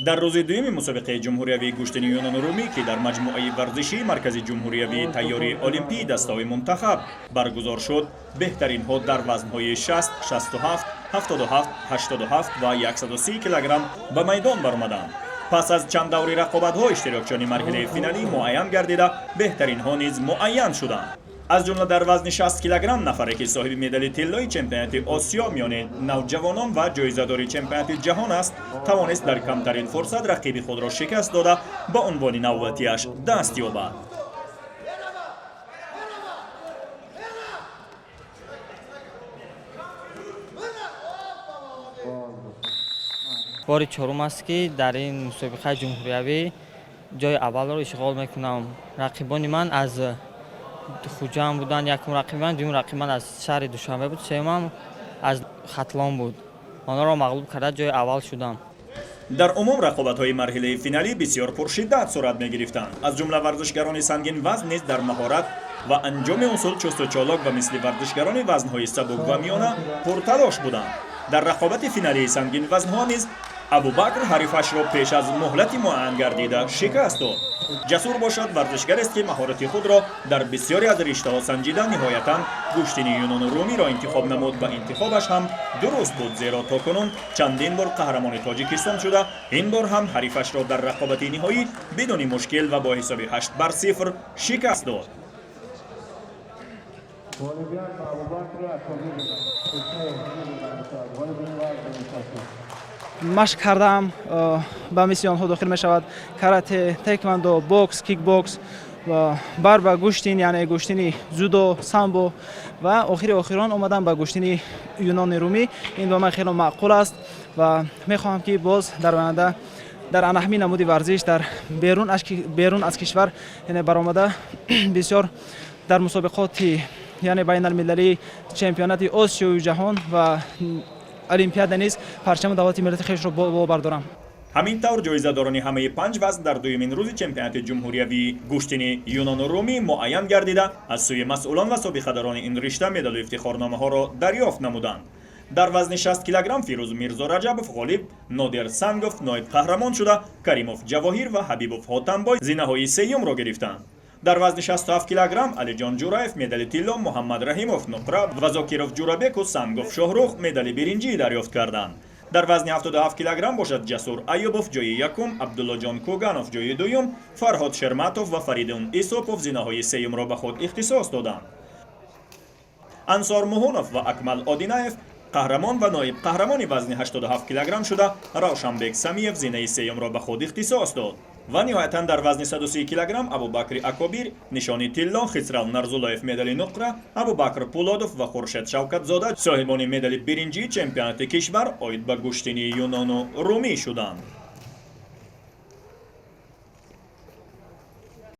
дар рӯзи дуюми мусобиқаи ҷумҳуриявии гӯштини юнону румӣ ки дар маҷмӯаи варзишии маркази ҷумҳуриявии тайёрии олимпии дастаҳои мунтахаб баргузор шуд, беҳтаринҳо дар вазнҳои 60, 67, 77, 87 ва 130 килограмм ба майдон баромаданд. пас аз чанд даври рақобатҳо иштирокчиёни марҳилаи финалӣ муайян гардида, беҳтаринҳо низ муайян шуданд. аз ҷумла дар вазни 60 килограмм нафаре ки соҳиби медали тиллои чемпионати осиё миёни навҷавонон ва ҷоизадори чемпионати ҷаҳон аст, тавонист дар камтарин фурсат рақиби худро шикаст дода ба унвони навбатиаш даст ёбад. бори чорум аст ки дар ин мусобиқаи ҷумҳуриявӣ ҷои аввалро ишғол мекунам. рақибони ман аз хуҷанд буданд, якум рақиби ман, дуюм рақиби ман аз шаҳри душанбе буд, сеюмам аз хатлон буд. онҳоро мағлуб карда ҷои аввал шудам. дар умум рақобатҳои марҳилаи финалӣ бисёр пуршиддат сурат мегирифтанд. аз ҷумла варзишгарони сангин вазн низ дар маҳорат ва анҷоми усул чусту чолок ва мисли варзишгарони вазнҳои сабук ва миёна пурталош буданд. дар рақобати финалии сангин вазнҳо низ абубакр ҳарифашро пеш аз муҳлати муайян гардида шикаст дод. ҷасур бошад варзишгарест ки маҳорати худро дар бисёре аз риштаҳо санҷида ниҳоятан гӯштини юнону румиро интихоб намуд ва интихобаш ҳам дуруст буд, зеро то кунун чандин бор қаҳрамони тоҷикистон шуда, ин бор ҳам ҳарифашро дар рақобати ниҳоӣ бидуни мушкил ва бо ҳисоби 8-0 шикаст дод. машқ кардам, ба мисли онҳо дохил мешавад карате, теквандо, бокс, кикбокс, барба, гӯштин, яъне гӯштини зудо, самбо ва охири охирон омадам ба гӯштини юнони румӣ. ин ба ман хеле маъқул аст ва мехоҳам ки боз дар оянда дар анаҳмин намуди варзиш дар берун аз кишвар баромада бисёр дар мусобиқоти яъне байналмилалии чемпионати осиёи ҷаҳон ва олимпиада низ парчами давлати миллати хешро бобардорам. ҳамин тавр ҷоизадорони ҳамаи 5 вазн дар дуюмин рӯзи чемпионати ҷумҳуриявии гӯштини юнону румӣ муайян гардида, аз сӯи масъулон ва собиқадарони ин ришта медалу ифтихорномаҳоро дарёфт намуданд. дар вазни 60 килограмм Фирӯз Мирзо Раҷабов ғолиб, Нодир Сангов ноиб қаҳрамон шуда, Каримов Ҷавоҳир ва Ҳабибов Ҳотамбой зинаҳои сеюмро гирифтанд. дар вазни 67 килограмм Алиҷон Ҷураев медали тилло, Муҳаммад Раҳимов нуқра ва Зокиров Ҷурабеку Сангов Шоҳрух медали биринҷӣ дарёфт карданд. дар вазни 77 килограмм бошад Ҷасур Айюбов ҷои якум, Абдуллоҷон Кӯганов ҷои дуюм, Фарҳод Шерматов ва Фаридун Исопов зинаҳои сеюмро ба худ ихтисос доданд. Ансор Муҳунов ва Акмал Одинаев қаҳрамон ва ноиб қаҳрамони вазни 87 килограмм шуда, Равшанбек Самиев зинаи сеюмро ба худ ихтисос дод. ва ниҳоятан дар вазни 130 килограмм Абубакри Акобир нишони тилло, Хисрал Нарзуллоев медали нуқра, Абубакр Пулодов ва Хуршед Шавкатзода соҳибони медали биринҷии чемпионати кишвар оид ба гӯштини юнону румӣ шуданд.